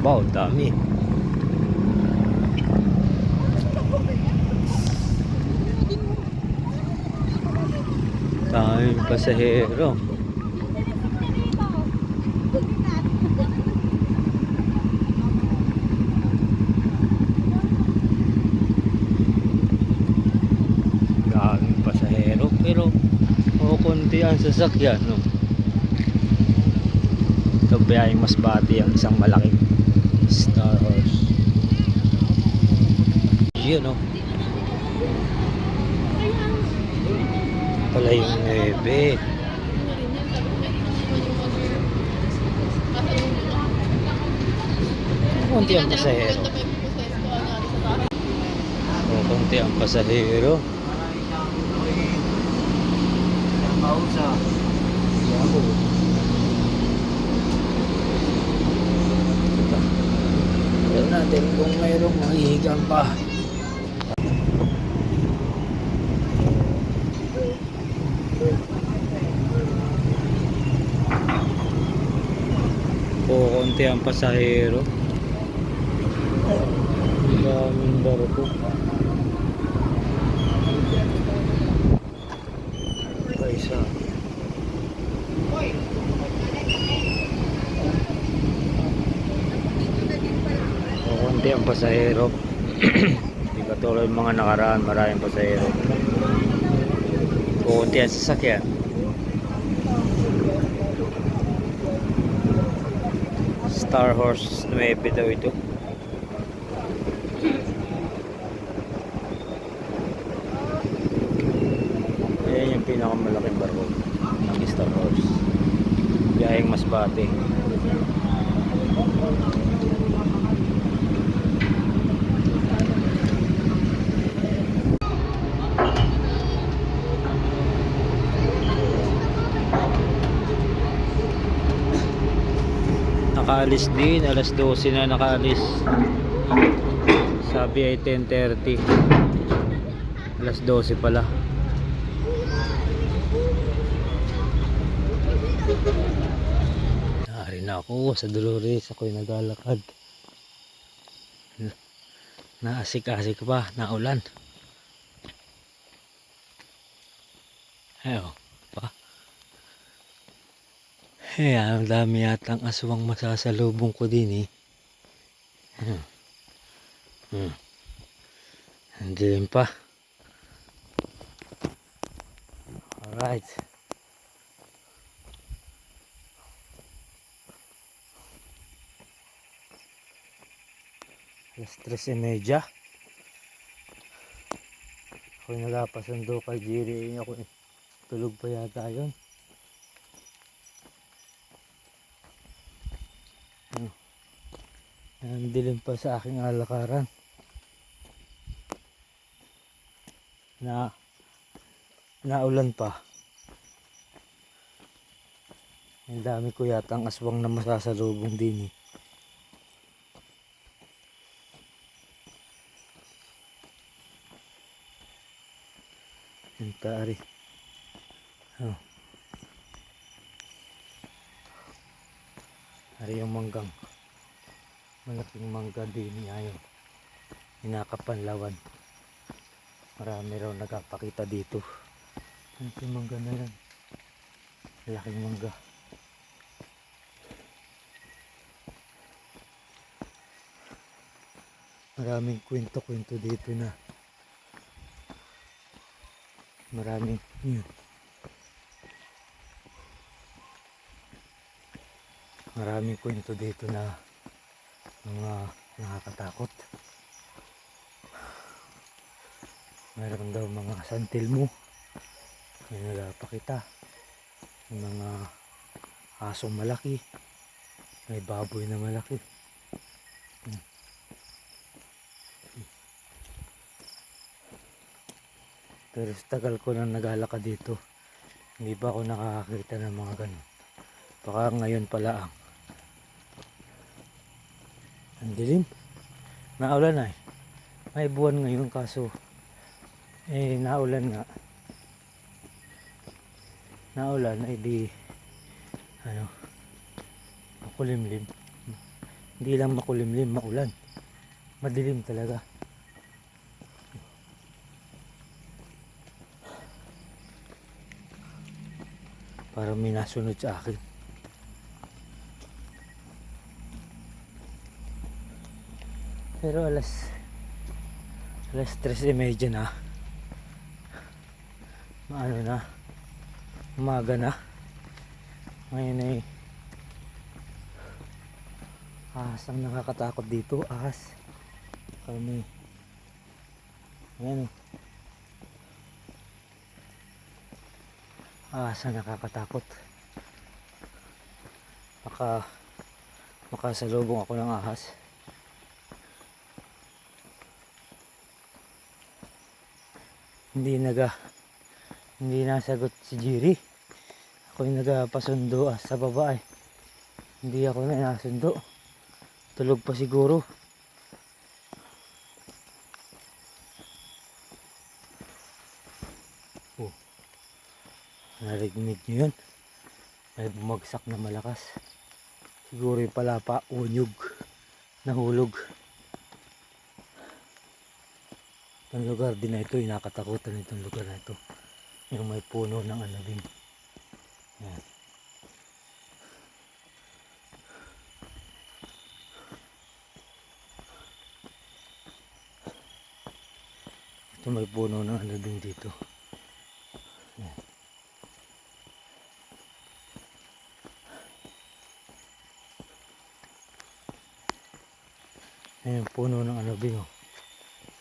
Wow, dami. Daming pasahero. Daming pasahero pero konti ang sasakyan, no? Ito biyayeng Masbate ang isang malaking Star Horse. Yun, no? Pala yung 9. Konti ang pasahero. Konti ang pasahero. Tignan natin kung mayroong mahihigang pa. Konti ang pasahero. Daming barko. Isa. Konti ang pasahero. Hindi katulad yung mga nakaraan, maraming pasahero. Konti ang sasakyan. Star Horse 9 daw ito. Ayan yung pinakamalaking barko ng Star Horse. Biyaheng Masbate. Nakaalis din, alas 12 na nakaalis. Sabi ay 10:30. Alas 12 pala. Nari na ako sa Dolores, ako'y naglalakad. Naasik-asik pa, naulan. Ayaw pa. Ang dami yatang aswang masasalubong ko din eh. Andiyan pa. Alright. Alas 3:30. Ako'y nagapasundo kay Jerry. Ako tulog pa yata yun. Ang dilim pa sa aking alakaran. Naulan pa. Ang dami ko yata ang aswang na masasalubong din eh. Ang taari. Ari yung manggang. Malaking mangga din niya yun. Inakapanlawan. Marami raw nagpapakita dito. Ang mangga na yan. Malaking mangga. Maraming kwento-kwento dito na. Maraming yun. Maraming kwento dito na mga nakakatakot. Mayroon daw mga santilmo. May nagpapakita. May mga asong malaki. May baboy na malaki. Pero sa tagal ko nang naglalakad dito, hindi pa ako nakakakita ng mga ganun. Baka ngayon pala ang dilim. Naulan na eh. May buwan ngayon kaso naulan nga. Naulan ay di makulimlim. Hindi lang makulimlim, maulan. Madilim talaga. Parang may nasunod sa akin. Pero alas 3:30 na. Maano na. Umaga na. Ngayon ay ahas ang nakakatakot dito. Ahas. Kami. Ayan. Ahas ang nakakatakot. Makasalubong ako ng ahas. Hindi nasagot si Jiri. Ako yung nagpasundo sa baba eh. Hindi ako na nasundo. Tulog pa siguro. Oh. Narinig nyo yun? May bumagsak na malakas. Siguro yung palapa, unyog. Nahulog. Itong lugar din na ito, nakatakutan itong lugar na ito. Yung may puno ng anabing. Yan. Ito may puno ng anabing dito. Yan. Ayan, puno ng anabing. Oh.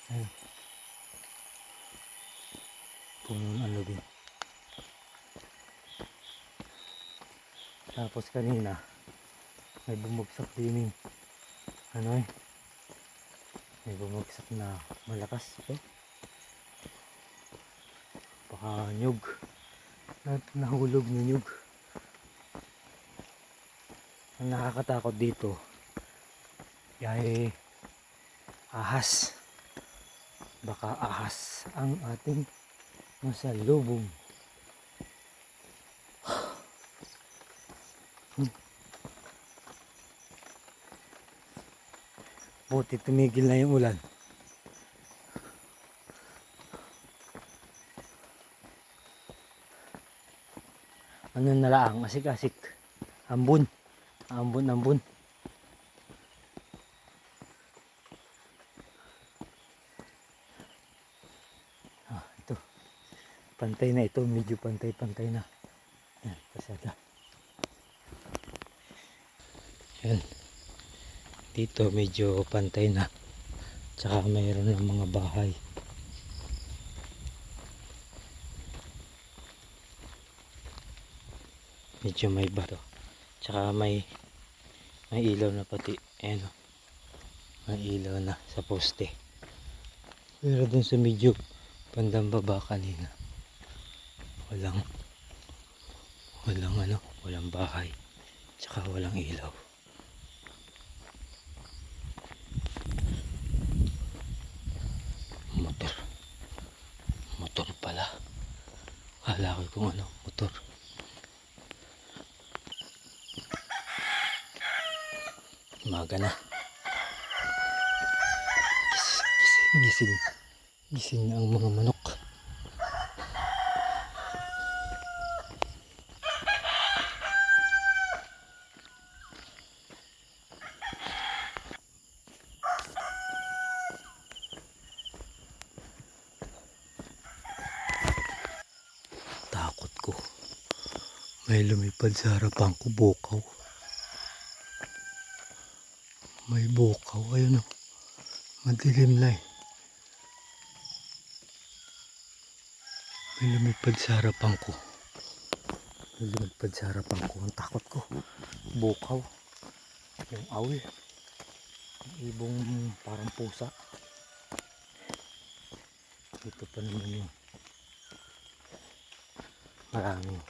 Ayan. Puno ng anabing. Tapos kanina may bumagsak din yung may bumagsak na malakas baka nyug at nahulog na nyug. Ang nakakatakot dito ay ahas. Baka ahas ang ating masalubong. Buti tumigil na yung ulan. Ano na lang, asik-asik. Ambon. Ambon. Ito. Pantay na ito. Medyo pantay na. Yan, pasada. Yan. Dito medyo pantay na. Tsaka mayroon ng mga bahay. Medyo may bato. Tsaka may ilaw na pati. Ayan o. May ilaw na sa poste. Pero dun sa medyo bandang baba kanina. Walang bahay. Tsaka walang ilaw. Motor pala. Kala ko kung motor. Umaga na. Gising na ang mga manok. Takot ko. May lumipad sa harapan ko, bukaw. May bukaw, ayun o. Madilim na eh. May lumipad sa harapan ko. Ang takot ko. Bukaw. Yung owl. Yung ibong parang pusa. Ito pa naman yung maraming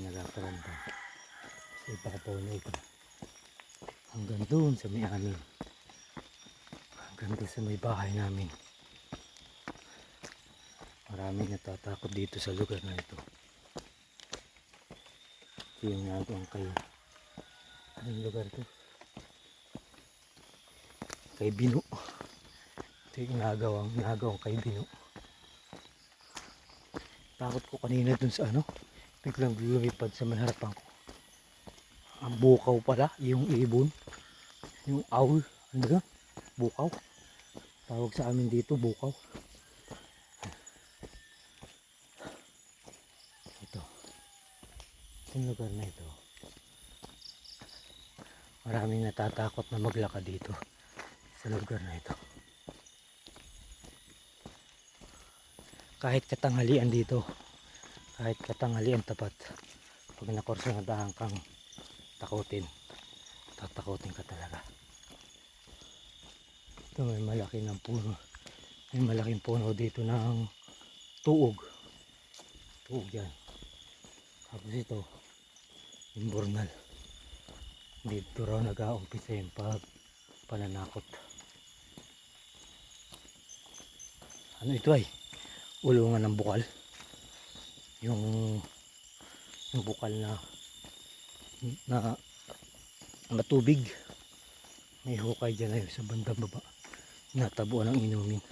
nagkakaranda sa ibabaw na ito hanggang doon sa may amin, hanggang doon sa may bahay namin. Maraming natatakot dito sa lugar na ito. Ito yung nagawang kay, anong lugar to? Kay Binu. Ito yung nagawang kay Binu. Takot ko kanina dun sa ano, biglang lumipad sa maharapan ko. Ang bukaw pala, yung ibon, yung owl, ano ba? Bukaw. Tawag sa amin dito, bukaw. Ito. Itong lugar na ito. Maraming natatakot na maglakad dito sa lugar na ito. Kahit katanghalian dito, kahit katanghalian tapat, pag nakursunadahan kang takutin, tatakutin ka talaga. Ito may malaki ng puno, may malaking puno dito ng tuog yan. Tapos ito yung burnal, dito raw nag-aumpisa yung pananakot. Ano ito ay ulungan ng bukal, yung bukal na matubig. May hukay dyan ay sa bandang baba, natabuan ng inumin.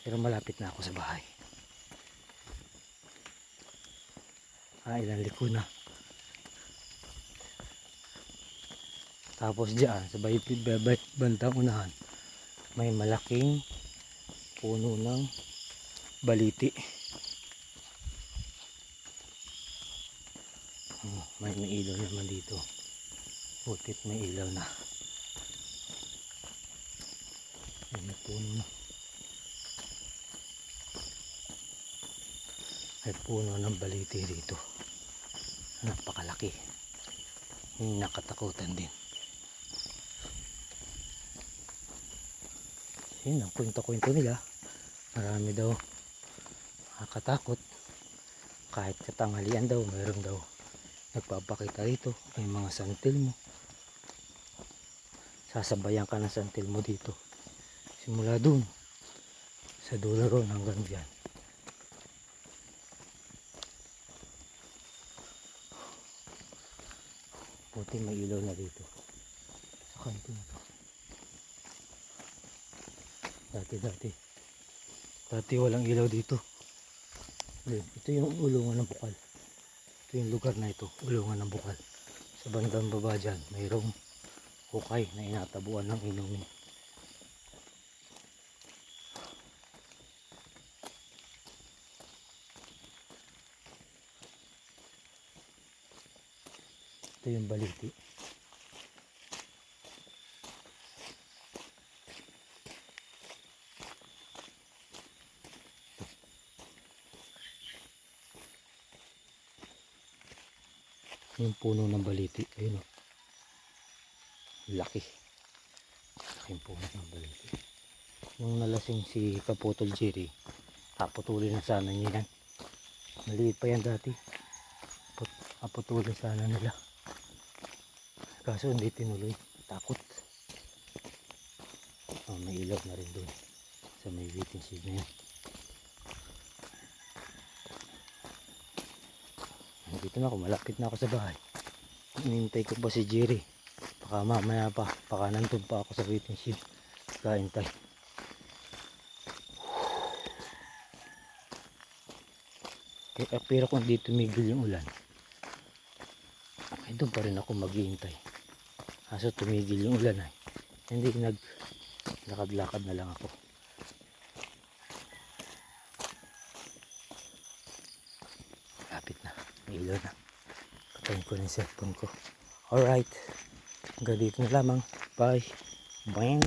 Pero malapit na ako sa bahay. Ilang liko na. Tapos dyan sa bandang unahan may malaking puno ng baliti. May ilaw naman dito. Putit, may ilaw na. May puno na. May puno ng baliti dito. Napakalaki. Yung nakatakutan din. Yun ang kwento-kwento nila. Marami daw nakakatakot. Kahit katanghalian daw, mayroon daw nagpapakita rito. May mga santil mo. Sasabayan ka ng santil mo dito. Simula dun sa dulo ron hanggang dyan. Puti may ilaw na dito sa kanto na to. Dati walang ilaw dito. Ito yung ulungan ng bukal. Ito yung lugar na ito, ulungan ng bukal. Sa bandang baba dyan, mayroong hukay na inatabuan ng inumin. Ito yung baliti. Yung puno ng baliti, ayun o, laki, laking puno ng baliti. Nung nalasing si Kaputol Jerry, taputulin na sana niya yan. Maliit pa yan dati, paputulin sana nila, kaso hindi tinuloy, takot. May ilaw na rin doon sa may waiting shed na yan. Dito na ako, malapit na ako sa bahay. Hinihintay ko pa si Jerry. Baka mamaya pa, baka nandun pa ako sa waiting shed. Kahintay. Pero kung di tumigil yung ulan, ay doon pa rin ako maghihintay. Kaso tumigil yung ulan ay hindi, naglakad-lakad na lang ako. Lapit na, may ilaw na. Patayin ko na yung cellphone ko. Alright, hanggang dito na lamang. Bye. Bye.